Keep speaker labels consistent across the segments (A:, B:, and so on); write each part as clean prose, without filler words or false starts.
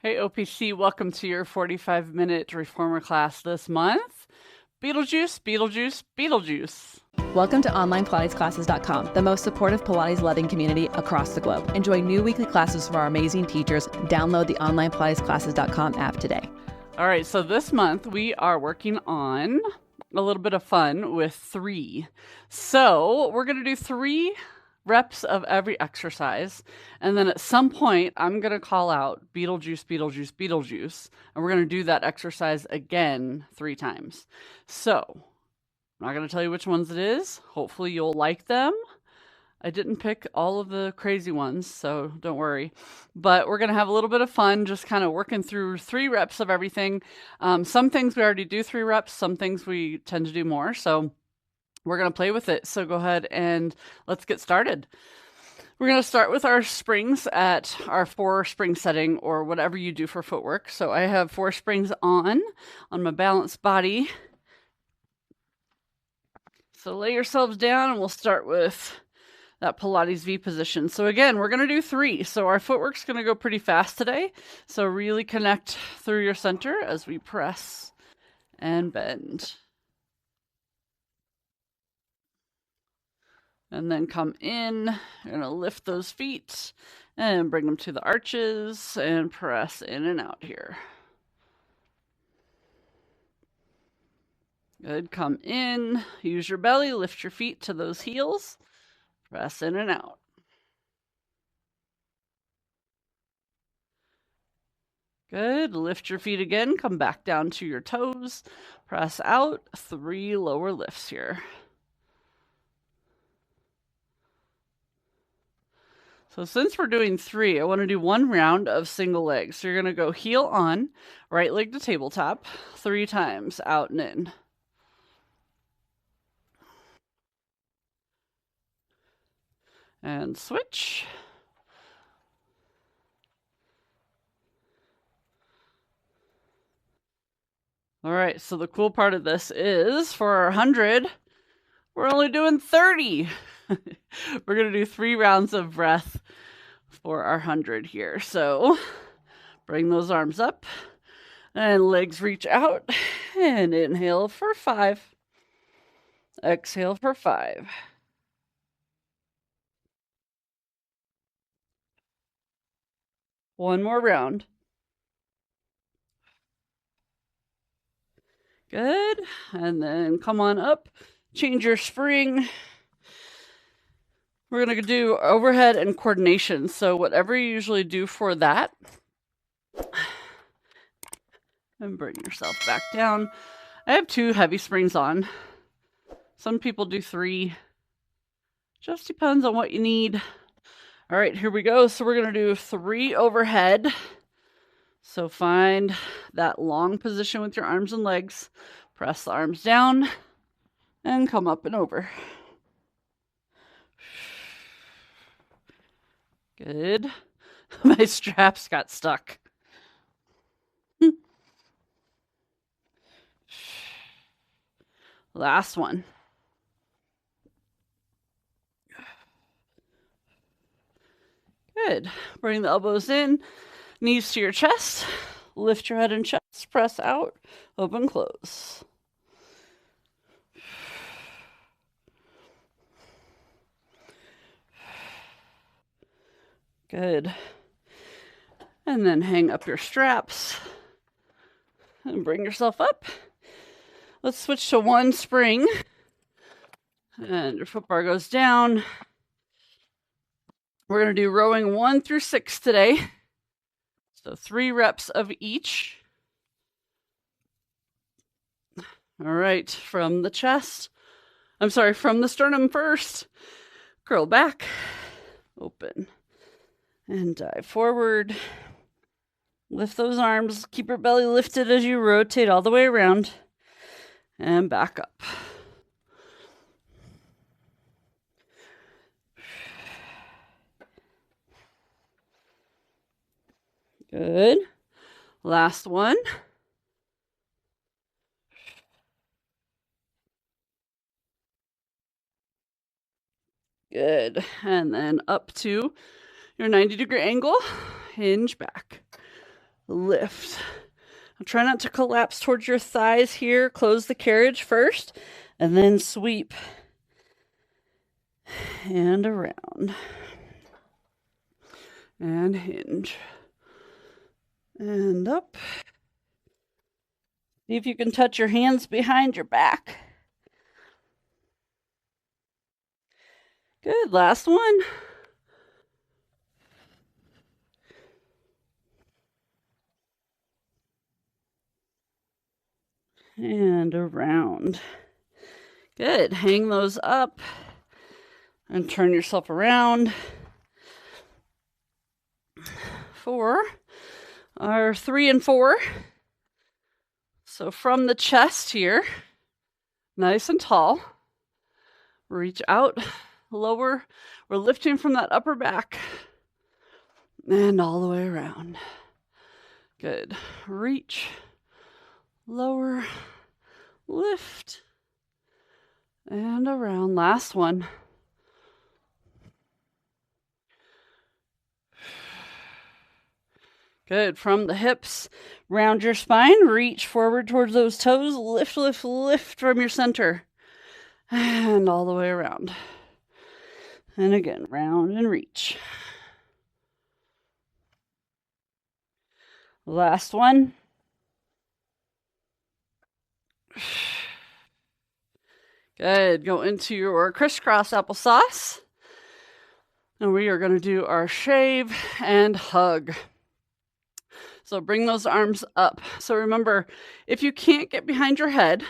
A: Hey OPC, welcome to your 45-minute reformer class this month. Beetlejuice, Beetlejuice, Beetlejuice.
B: Welcome to OnlinePilatesClasses.com, the most supportive Pilates-loving community across the globe. Enjoy new weekly classes from our amazing teachers. Download the OnlinePilatesClasses.com app today.
A: All right, so this month we are working on a little bit of fun with 3. So we're going to do 3 reps of every exercise, and then at some point I'm going to call out Beetlejuice, Beetlejuice, Beetlejuice, and we're going to do that exercise again 3 times. So I'm not going to tell you which ones it is. Hopefully you'll like them. I didn't pick all of the crazy ones, so don't worry. But we're going to have a little bit of fun just kind of working through 3 reps of everything. Some things we already do 3 reps, some things we tend to do more. So we're going to play with it. So go ahead and let's get started. We're going to start with our springs at our 4 spring setting or whatever you do for footwork. So I have 4 springs on my balanced body. So lay yourselves down and we'll start with that Pilates V position. So again, we're going to do 3. So our footwork's going to go pretty fast today. So really connect through your center as we press and bend. And then come in, you're going to lift those feet and bring them to the arches and press in and out here. Good, come in, use your belly, lift your feet to those heels, press in and out. Good, lift your feet again, come back down to your toes, press out, 3 lower lifts here. So since we're doing 3, I want to do 1 round of single legs. So you're going to go heel on, right leg to tabletop, 3 times, out and in. And switch. All right, so the cool part of this is for our 100, we're only doing 30. We're going to do 3 rounds of breath for our 100 here. So bring those arms up and legs reach out and inhale for 5. Exhale for 5. One more round. Good. And then come on up, change your spring. We're going to do overhead and coordination. So whatever you usually do for that, and bring yourself back down. I have 2 heavy springs on. Some people do 3. Just depends on what you need. All right, here we go. So we're going to do 3 overhead. So find that long position with your arms and legs. Press the arms down and come up and over. Good. My straps got stuck. Last one. Good. Bring the elbows in, knees to your chest. Lift your head and chest. Press out. Open, close. Good. And then hang up your straps and bring yourself up. Let's switch to 1 spring. And your foot bar goes down. We're going to do rowing 1 through 6 today. So 3 reps of each. All right, from the chest. From the sternum first. Curl back. Open. And dive forward. Lift those arms. Keep your belly lifted as you rotate all the way around. And back up. Good. Last one. Good. And then up to your 90-degree angle, hinge back. lift. Try not to collapse towards your thighs here. Close the carriage first, and then sweep. And around. And hinge. And up. See if you can touch your hands behind your back. Good, last one. And around. Good, hang those up and turn yourself around for our 3 and 4. So from the chest here, nice and tall, reach out, lower. We're lifting from that upper back and all the way around. Good. Reach, lower, lift, and around. Last one. Good. From the hips, round your spine, reach forward towards those toes, lift, lift, lift from your center, and all the way around. And again, round and reach. Last one. Good. Go into your crisscross applesauce. And we are going to do our shave and hug. So bring those arms up. So remember, if you can't get behind your head,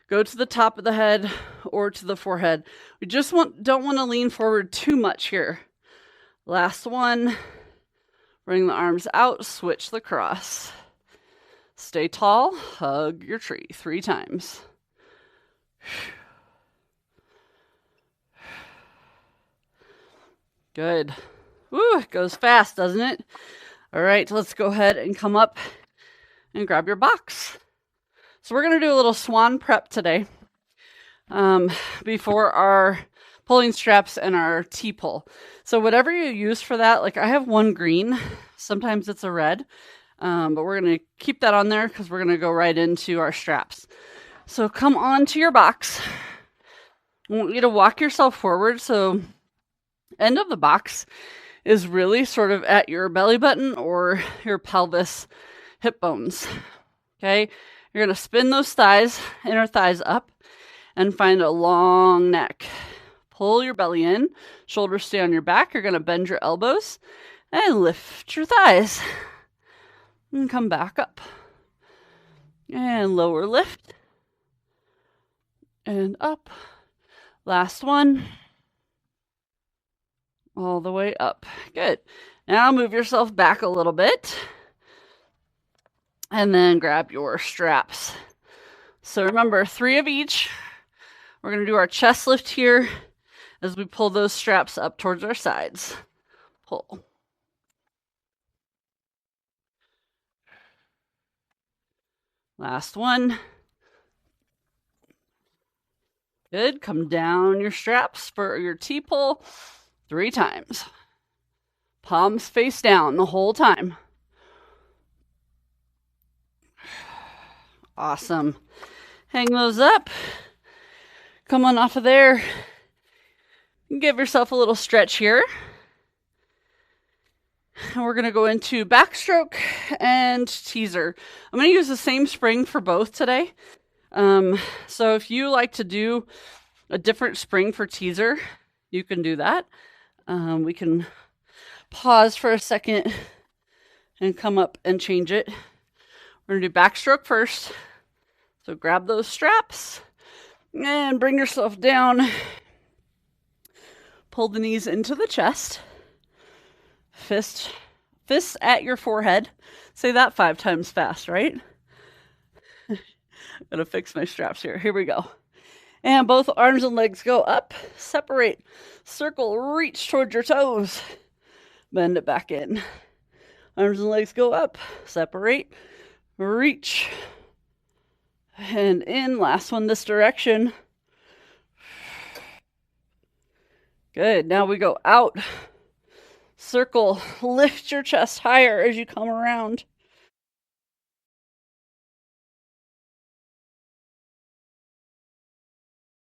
A: go to the top of the head or to the forehead. We just don't want to lean forward too much here. Last one. Bring the arms out, switch the cross. Stay tall, hug your tree 3 times. Good. Woo, it goes fast, doesn't it? All right, let's go ahead and come up and grab your box. So we're going to do a little swan prep today before our pulling straps and our T-pull. So whatever you use for that, like I have one green, sometimes it's a red, but we're going to keep that on there because we're going to go right into our straps. So come on to your box. I want you to walk yourself forward. So end of the box is really sort of at your belly button or your pelvis hip bones. Okay, you're going to spin those thighs, inner thighs up, and find a long neck. Pull your belly in, shoulders stay on your back. You're going to bend your elbows and lift your thighs. And come back up. And lower lift. And up. Last one. All the way up. Good. Now move yourself back a little bit. And then grab your straps. So remember, 3 of each. We're going to do our chest lift here as we pull those straps up towards our sides. Pull. Last one. Good. Come down your straps for your T-pull 3 times. Palms face down the whole time. Awesome. Hang those up. Come on off of there. Give yourself a little stretch here. And we're going to go into backstroke and teaser. I'm going to use the same spring for both today. So if you like to do a different spring for teaser, you can do that. We can pause for a second and come up and change it. We're going to do backstroke first. So grab those straps and bring yourself down. Pull the knees into the chest. Fists at your forehead. Say that 5 times fast, right? Gotta fix my straps here. Here we go. And both arms and legs go up. Separate. Circle. Reach towards your toes. Bend it back in. Arms and legs go up. Separate. Reach. And in. Last one this direction. Good. Now we go out. Circle. Lift your chest higher as you come around.